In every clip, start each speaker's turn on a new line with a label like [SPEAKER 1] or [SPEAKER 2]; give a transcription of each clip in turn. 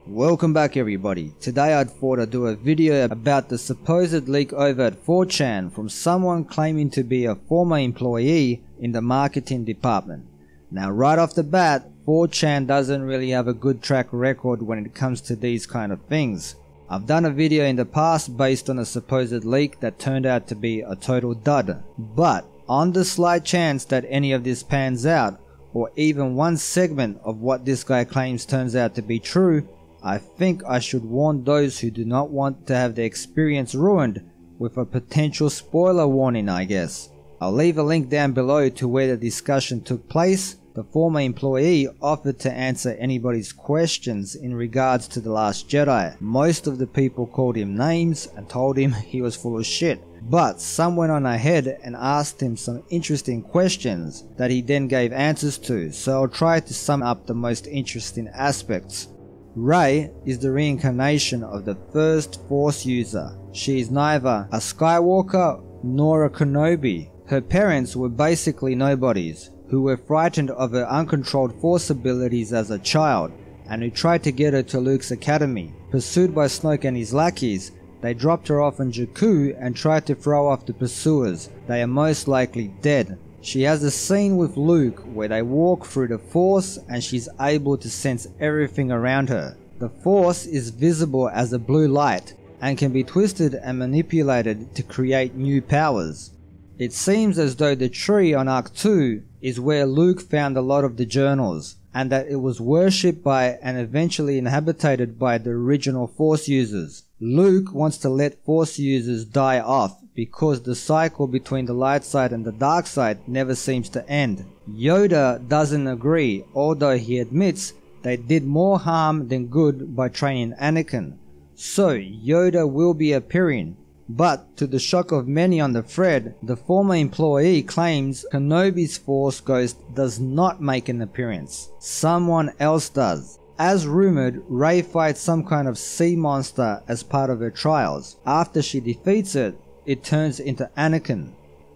[SPEAKER 1] Welcome back everybody. Today I thought I'd do a video about the supposed leak over at 4chan from someone claiming to be a former employee in the marketing department. Now right off the bat, 4chan doesn't really have a good track record when it comes to these kind of things. I've done a video in the past based on a supposed leak that turned out to be a total dud. But on the slight chance that any of this pans out, or even one segment of what this guy claims turns out to be true, I think I should warn those who do not want to have their experience ruined with a potential spoiler warning, I guess. I'll leave a link down below to where the discussion took place. The former employee offered to answer anybody's questions in regards to The Last Jedi. Most of the people called him names and told him he was full of shit. But some went on ahead and asked him some interesting questions that he then gave answers to, so I'll try to sum up the most interesting aspects. Rey is the reincarnation of the first Force user. She is neither a Skywalker nor a Kenobi. Her parents were basically nobodies, who were frightened of her uncontrolled Force abilities as a child, and who tried to get her to Luke's academy. Pursued by Snoke and his lackeys, they dropped her off on Jakku and tried to throw off the pursuers. They are most likely dead. She has a scene with Luke where they walk through the Force and she's able to sense everything around her. The Force is visible as a blue light and can be twisted and manipulated to create new powers. It seems as though the tree on Arc 2 is where Luke found a lot of the journals, and that it was worshipped by and eventually inhabited by the original Force users. Luke wants to let Force users die off because the cycle between the light side and the dark side never seems to end. Yoda doesn't agree, although he admits they did more harm than good by training Anakin. So Yoda will be appearing. But to the shock of many on the thread, the former employee claims Kenobi's Force Ghost does not make an appearance. Someone else does. As rumored, Rey fights some kind of sea monster as part of her trials. After she defeats it, it turns into Anakin.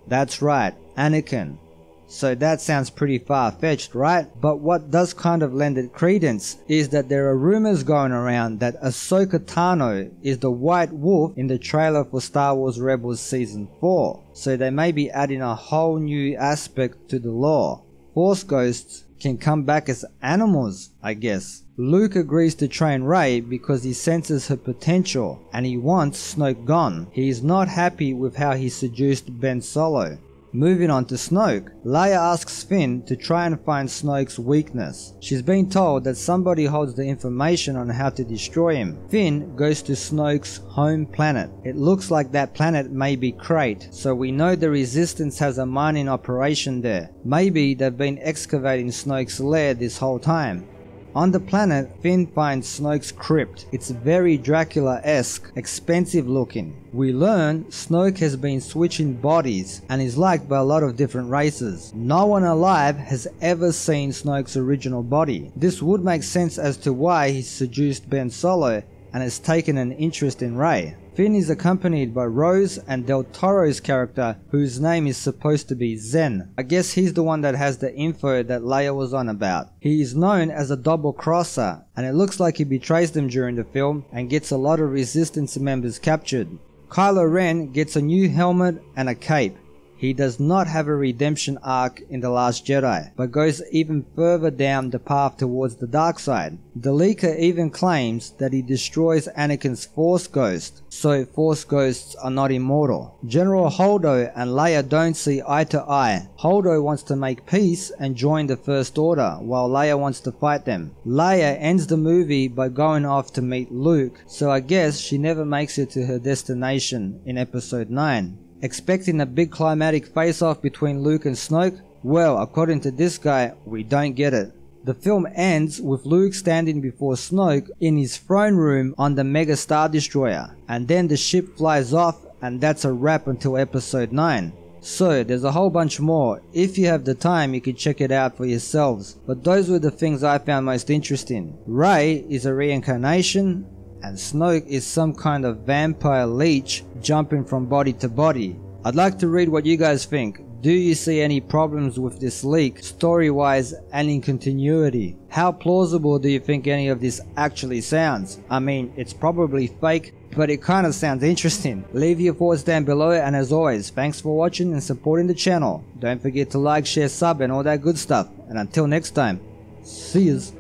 [SPEAKER 1] That's right, Anakin. So that sounds pretty far-fetched, right? But what does kind of lend it credence is that there are rumors going around that Ahsoka Tano is the White Wolf in the trailer for Star Wars Rebels Season 4. So they may be adding a whole new aspect to the lore. Force Ghosts can come back as animals, I guess. Luke agrees to train Rey because he senses her potential and he wants Snoke gone. He is not happy with how he seduced Ben Solo. Moving on to Snoke, Leia asks Finn to try and find Snoke's weakness. She's been told that somebody holds the information on how to destroy him. Finn goes to Snoke's home planet. It looks like that planet may be Crate, so we know the Resistance has a mining operation there. Maybe they've been excavating Snoke's lair this whole time. On the planet, Finn finds Snoke's crypt. It's very Dracula-esque, expensive looking. We learn Snoke has been switching bodies and is liked by a lot of different races. No one alive has ever seen Snoke's original body. This would make sense as to why he seduced Ben Solo and has taken an interest in Rey. Finn is accompanied by Rose and Del Toro's character, whose name is supposed to be Zen. I guess he's the one that has the info that Leia was on about. He is known as a double crosser, and it looks like he betrays them during the film and gets a lot of Resistance members captured. Kylo Ren gets a new helmet and a cape. He does not have a redemption arc in The Last Jedi, but goes even further down the path towards the dark side. The leaker even claims that he destroys Anakin's Force Ghost, so Force Ghosts are not immortal. General Holdo and Leia don't see eye to eye. Holdo wants to make peace and join the First Order, while Leia wants to fight them. Leia ends the movie by going off to meet Luke, so I guess she never makes it to her destination in Episode 9. Expecting a big climatic face-off between Luke and Snoke? Well, according to this guy, we don't get it. The film ends with Luke standing before Snoke in his throne room on the Mega Star Destroyer, and then the ship flies off and that's a wrap until Episode 9. So there's a whole bunch more. If you have the time, you can check it out for yourselves, but those were the things I found most interesting. Rey is a reincarnation, and Snoke is some kind of vampire leech jumping from body to body. I'd like to read what you guys think. Do you see any problems with this leak, story-wise and in continuity? How plausible do you think any of this actually sounds? I mean, it's probably fake, but it kinda sounds interesting. Leave your thoughts down below, and as always, thanks for watching and supporting the channel. Don't forget to like, share, sub and all that good stuff. And until next time, see yous.